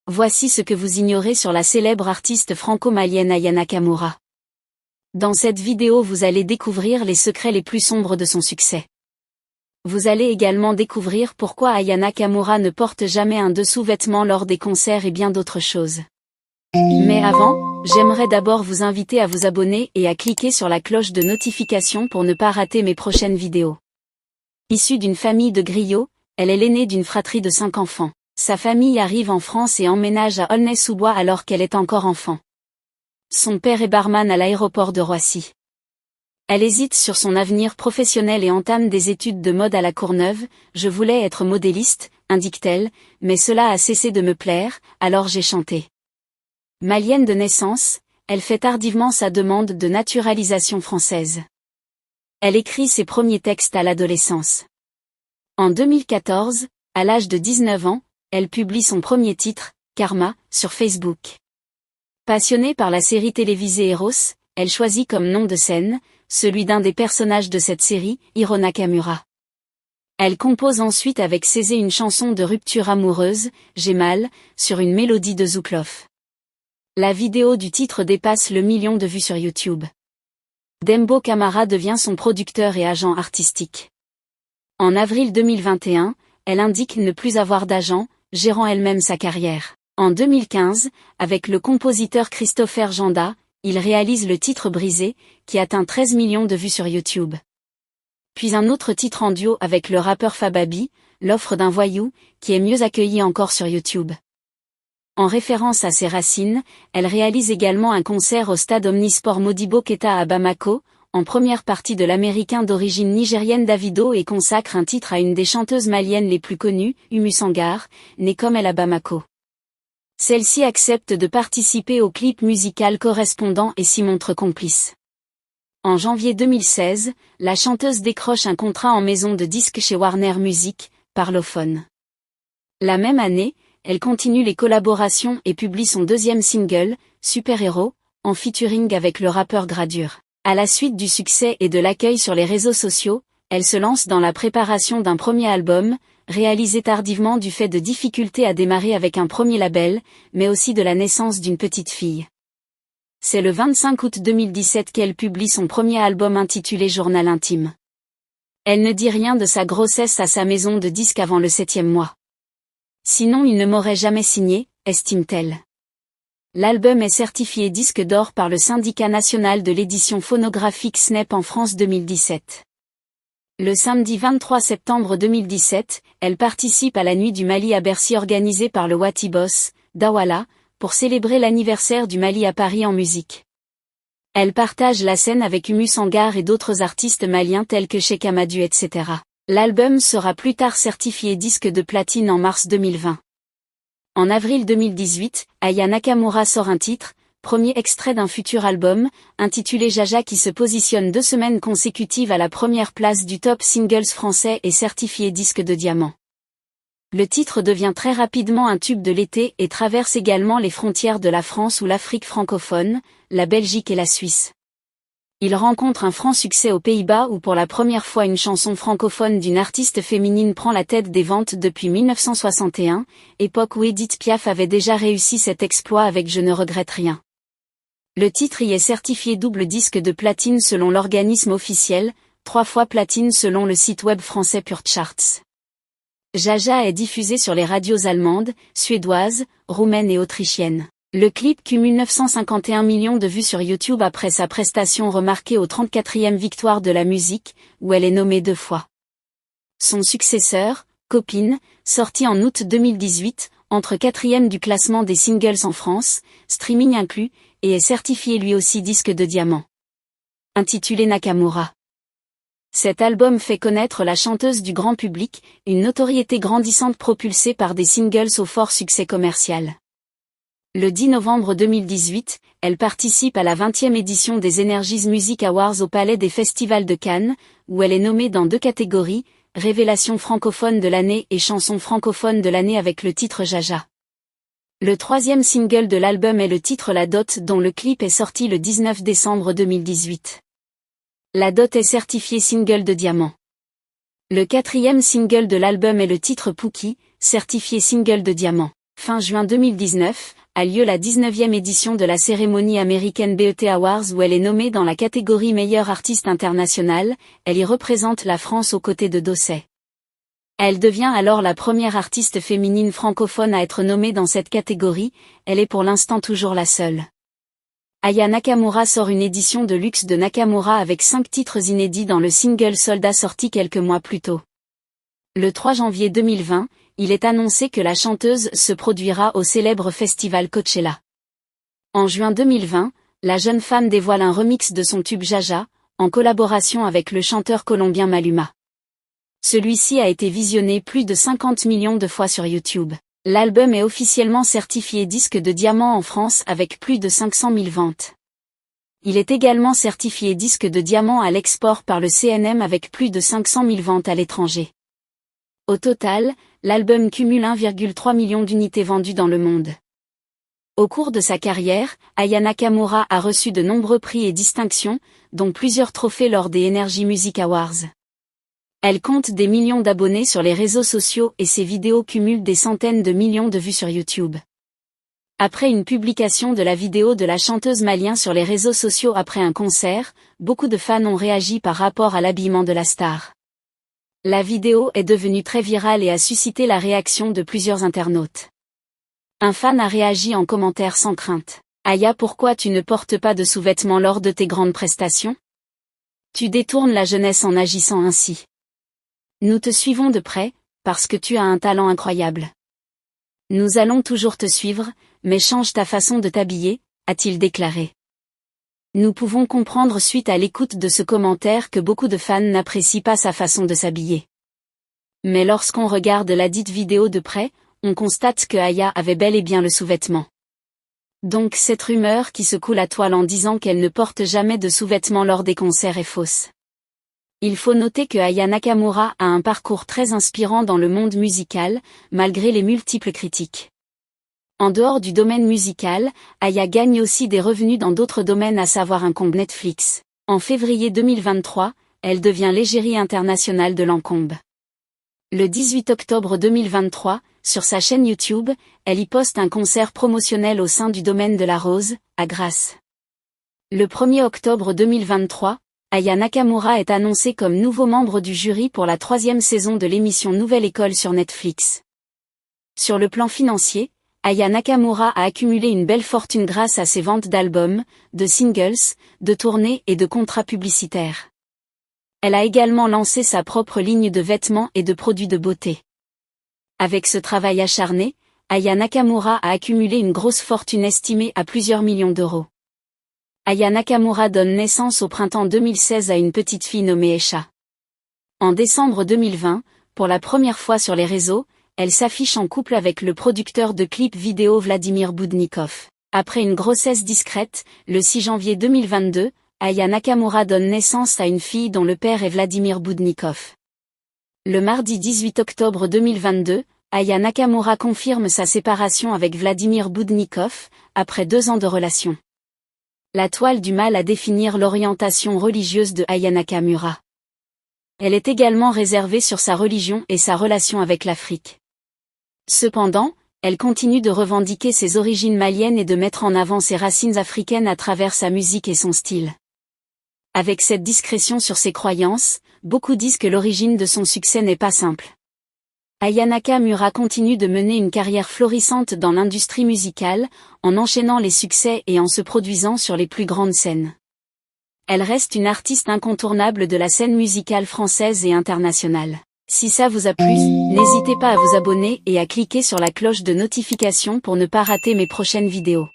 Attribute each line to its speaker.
Speaker 1: Voici ce que vous ignorez sur la célèbre artiste franco-malienne Aya Nakamura. Dans cette vidéo vous allez découvrir les secrets les plus sombres de son succès. Vous allez également découvrir pourquoi Aya Nakamura ne porte jamais un dessous-vêtement lors des concerts et bien d'autres choses. Mais avant, j'aimerais d'abord vous inviter à vous abonner et à cliquer sur la cloche de notification pour ne pas rater mes prochaines vidéos. Issue d'une famille de griots, elle est l'aînée d'une fratrie de 5 enfants. Sa famille arrive en France et emménage à Aulnay-sous-Bois alors qu'elle est encore enfant. Son père est barman à l'aéroport de Roissy. Elle hésite sur son avenir professionnel et entame des études de mode à La Courneuve. Je voulais être modéliste, indique-t-elle, mais cela a cessé de me plaire, alors j'ai chanté. Malienne de naissance, elle fait tardivement sa demande de naturalisation française. Elle écrit ses premiers textes à l'adolescence. En 2014, à l'âge de 19 ans, elle publie son premier titre, Karma, sur Facebook. Passionnée par la série télévisée Eros, elle choisit comme nom de scène, celui d'un des personnages de cette série, Hiro Nakamura. Elle compose ensuite avec Cézé une chanson de rupture amoureuse, J'ai mal, sur une mélodie de Zouklof. La vidéo du titre dépasse le 1 million de vues sur YouTube. Dembo Camara devient son producteur et agent artistique. En avril 2021, elle indique ne plus avoir d'agent, gérant elle-même sa carrière. En 2015, avec le compositeur Christopher Janda, il réalise le titre Brisé, qui atteint 13 millions de vues sur YouTube. Puis un autre titre en duo avec le rappeur Fababi, L'offre d'un voyou, qui est mieux accueilli encore sur YouTube. En référence à ses racines, elle réalise également un concert au stade omnisport Modibo Keita à Bamako, en première partie de l'américain d'origine nigérienne Davido et consacre un titre à une des chanteuses maliennes les plus connues, Umu Sangar, née comme elle à Bamako. Celle-ci accepte de participer au clip musical correspondant et s'y montre complice. En janvier 2016, la chanteuse décroche un contrat en maison de disques chez Warner Music, Parlophone. La même année, elle continue les collaborations et publie son deuxième single, Super Héros, en featuring avec le rappeur Gradure. À la suite du succès et de l'accueil sur les réseaux sociaux, elle se lance dans la préparation d'un premier album, réalisé tardivement du fait de difficultés à démarrer avec un premier label, mais aussi de la naissance d'une petite fille. C'est le 25 août 2017 qu'elle publie son premier album intitulé Journal intime. Elle ne dit rien de sa grossesse à sa maison de disques avant le 7e mois. Sinon il ne m'aurait jamais signé, estime-t-elle. L'album est certifié disque d'or par le Syndicat national de l'édition phonographique SNEP en France 2017. Le samedi 23 septembre 2017, elle participe à la Nuit du Mali à Bercy organisée par le Wati Boss, Dawala, pour célébrer l'anniversaire du Mali à Paris en musique. Elle partage la scène avec Umu Sangar et d'autres artistes maliens tels que Cheikh Amadou etc. L'album sera plus tard certifié disque de platine en mars 2020. En avril 2018, Aya Nakamura sort un titre, premier extrait d'un futur album, intitulé Jaja qui se positionne 2 semaines consécutives à la première place du top singles français et certifié disque de diamant. Le titre devient très rapidement un tube de l'été et traverse également les frontières de la France ou l'Afrique francophone, la Belgique et la Suisse. Il rencontre un franc succès aux Pays-Bas où pour la première fois une chanson francophone d'une artiste féminine prend la tête des ventes depuis 1961, époque où Edith Piaf avait déjà réussi cet exploit avec Je ne regrette rien. Le titre y est certifié double disque de platine selon l'organisme officiel, 3 fois platine selon le site web français Pure Charts. Jaja est diffusé sur les radios allemandes, suédoises, roumaines et autrichiennes. Le clip cumule 951 millions de vues sur YouTube après sa prestation remarquée aux 34e victoires de la musique, où elle est nommée 2 fois. Son successeur, Copine, sorti en août 2018, entre 4e du classement des singles en France, streaming inclus, et est certifié lui aussi disque de diamant. Intitulé Nakamura. Cet album fait connaître la chanteuse du grand public, une notoriété grandissante propulsée par des singles au fort succès commercial. Le 10 novembre 2018, elle participe à la 20e édition des Energies Music Awards au Palais des Festivals de Cannes, où elle est nommée dans 2 catégories, Révélation francophone de l'année et Chanson francophone de l'année avec le titre Jaja. Le 3e single de l'album est le titre La Dot dont le clip est sorti le 19 décembre 2018. La Dot est certifiée single de diamant. Le 4e single de l'album est le titre Pookie, certifié single de diamant. Fin juin 2019, a lieu la 19e édition de la cérémonie américaine BET Awards où elle est nommée dans la catégorie meilleure artiste internationale. Elle y représente la France aux côtés de Dossé. Elle devient alors la première artiste féminine francophone à être nommée dans cette catégorie, elle est pour l'instant toujours la seule. Aya Nakamura sort une édition de luxe de Nakamura avec 5 titres inédits dans le single Soldat sorti quelques mois plus tôt. Le 3 janvier 2020, il est annoncé que la chanteuse se produira au célèbre festival Coachella. En juin 2020, la jeune femme dévoile un remix de son tube Jaja, en collaboration avec le chanteur colombien Maluma. Celui-ci a été visionné plus de 50 millions de fois sur YouTube. L'album est officiellement certifié disque de diamant en France avec plus de 500 000 ventes. Il est également certifié disque de diamant à l'export par le CNM avec plus de 500 000 ventes à l'étranger. Au total, l'album cumule 1,3 million d'unités vendues dans le monde. Au cours de sa carrière, Aya Nakamura a reçu de nombreux prix et distinctions, dont plusieurs trophées lors des Energy Music Awards. Elle compte des millions d'abonnés sur les réseaux sociaux et ses vidéos cumulent des centaines de millions de vues sur YouTube. Après une publication de la vidéo de la chanteuse malienne sur les réseaux sociaux après un concert, beaucoup de fans ont réagi par rapport à l'habillement de la star. La vidéo est devenue très virale et a suscité la réaction de plusieurs internautes. Un fan a réagi en commentaire sans crainte. Aya, pourquoi tu ne portes pas de sous-vêtements lors de tes grandes prestations? Tu détournes la jeunesse en agissant ainsi. Nous te suivons de près, parce que tu as un talent incroyable. Nous allons toujours te suivre, mais change ta façon de t'habiller, a-t-il déclaré. Nous pouvons comprendre suite à l'écoute de ce commentaire que beaucoup de fans n'apprécient pas sa façon de s'habiller. Mais lorsqu'on regarde la dite vidéo de près, on constate que Aya avait bel et bien le sous-vêtement. Donc cette rumeur qui secoue la toile en disant qu'elle ne porte jamais de sous-vêtements lors des concerts est fausse. Il faut noter que Aya Nakamura a un parcours très inspirant dans le monde musical, malgré les multiples critiques. En dehors du domaine musical, Aya gagne aussi des revenus dans d'autres domaines à savoir un compte Netflix. En février 2023, elle devient l'égérie internationale de Lancôme. Le 18 octobre 2023, sur sa chaîne YouTube, elle y poste un concert promotionnel au sein du domaine de la rose, à Grasse. Le 1er octobre 2023, Aya Nakamura est annoncée comme nouveau membre du jury pour la 3e saison de l'émission Nouvelle École sur Netflix. Sur le plan financier, Aya Nakamura a accumulé une belle fortune grâce à ses ventes d'albums, de singles, de tournées et de contrats publicitaires. Elle a également lancé sa propre ligne de vêtements et de produits de beauté. Avec ce travail acharné, Aya Nakamura a accumulé une grosse fortune estimée à plusieurs millions d'euros. Aya Nakamura donne naissance au printemps 2016 à une petite fille nommée Esha. En décembre 2020, pour la première fois sur les réseaux, elle s'affiche en couple avec le producteur de clips vidéo Vladimir Boudnikov. Après une grossesse discrète, le 6 janvier 2022, Aya Nakamura donne naissance à une fille dont le père est Vladimir Boudnikov. Le mardi 18 octobre 2022, Aya Nakamura confirme sa séparation avec Vladimir Boudnikov, après 2 ans de relation. La toile du mal à définir l'orientation religieuse de Aya Nakamura. Elle est également réservée sur sa religion et sa relation avec l'Afrique. Cependant, elle continue de revendiquer ses origines maliennes et de mettre en avant ses racines africaines à travers sa musique et son style. Avec cette discrétion sur ses croyances, beaucoup disent que l'origine de son succès n'est pas simple. Aya Nakamura continue de mener une carrière florissante dans l'industrie musicale, en enchaînant les succès et en se produisant sur les plus grandes scènes. Elle reste une artiste incontournable de la scène musicale française et internationale. Si ça vous a plu, n'hésitez pas à vous abonner et à cliquer sur la cloche de notification pour ne pas rater mes prochaines vidéos.